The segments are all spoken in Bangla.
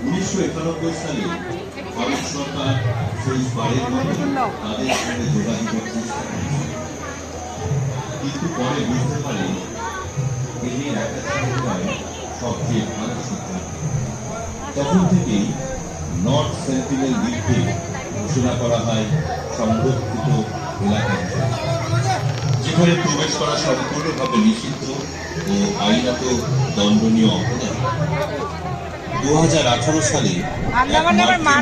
1991 সালে ভারত সরকার শেষবারের মতো তাদের সঙ্গে যোগাযোগের চেষ্টা করেছিল, কিন্তু পরে বুঝতে পারে এটি সবচেয়ে ভালো সিদ্ধান্ত। তখন থেকেই নর্থ সেন্টিনেল দ্বীপকে ঘোষণা করা হয় সংরক্ষিত এলাকা হিসেবে, যেখানে প্রবেশ করা সম্পূর্ণভাবে নিষিদ্ধ ও আইনত দণ্ডনীয় অপরাধ। 2018 সালে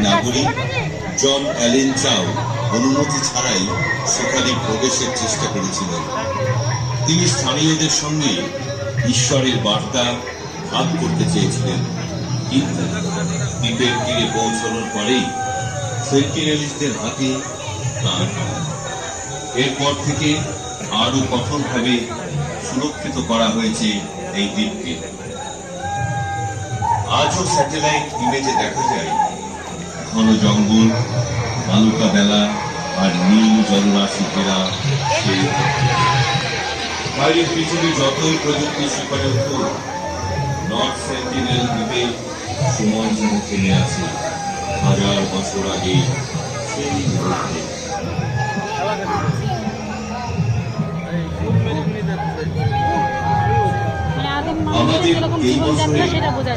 নাগরিক জন অ্যালেন চাও অনুমতি ছাড়াই সেখানে প্রবেশের চেষ্টা করেছিলেন। তিনি স্থানীয়দের সঙ্গে ঈশ্বরের বার্তা ভাগ করতে চেয়েছিলেন, কিন্তু দ্বীপের তীরে পৌঁছানোর পরেই সেন্টিনেলিস্টদের হাতে প্রাণ হারান। এরপর থেকে আরো কঠোরভাবে সুরক্ষিত করা হয়েছে এই দ্বীপকে। আজও স্যাটেলাইট ইমেজে দেখা যায় ঘন জঙ্গল, বালুকা বেলা আর নীল জলরাশি ঘেরা সেই বাইরের পৃথিবী যতই প্রযুক্তি শিখরে উঠুক, নর্থ সেন্টিনেল দ্বীপে সময় যেন থেমে আছে 1000 বছর আগে সেই মুহূর্তে। আমাদের এই বছরে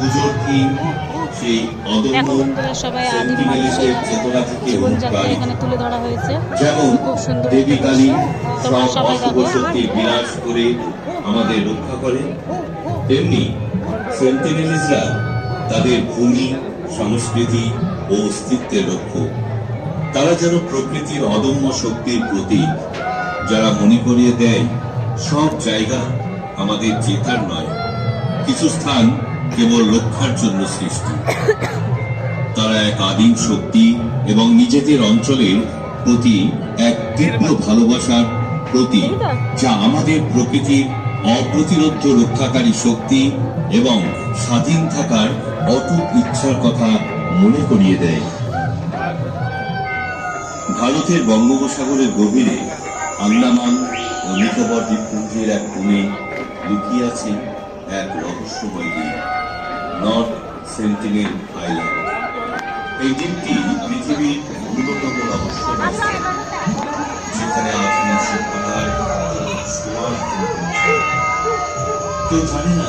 পুজোর থিম সেই অদম্য সেন্টিনেলিস্টের চেতনা থেকে তুলে ধরা হয়েছে। যেমন দেবী কালী সব অশুভ শক্তি বিনাশ করে আমাদের রক্ষা করে, তেমনি সেন্টিনেলিস্টরা তাদের ভূমি, সংস্কৃতি ও অস্তিত্বের রক্ষক। তারা যেন প্রকৃতির অদম্য শক্তির প্রতীক, যারা মনে করিয়ে দেয় সব জায়গা আমাদের জেতার নয়, কিছু স্থান কেবল রক্ষার জন্য সৃষ্টি। তারা এক আদিম শক্তি এবং নিজেদের অঞ্চলের প্রতি এক তীব্র ভালোবাসার প্রতীক, যা আমাদের প্রকৃতির অপ্রতিরোধ রক্ষাকারী শক্তি এবং স্বাধীন থাকার অটুট ইচ্ছার কথা মনে করিয়ে দেয়। ভারতের বঙ্গোপসাগরের গভীরে আন্দামান ও নিকোবর দ্বীপপুঞ্জের এক কোণে লুকিয়ে আছে এক রহস্যময় দ্বীপ, নর্থ সেন্টিনেল আইল্যান্ড। এই দ্বীপটি পৃথিবীর অন্যতম রহস্যময় স্থান, যেখানে আধুনিক সভ্যতার ছোঁয়া কেউ জানে না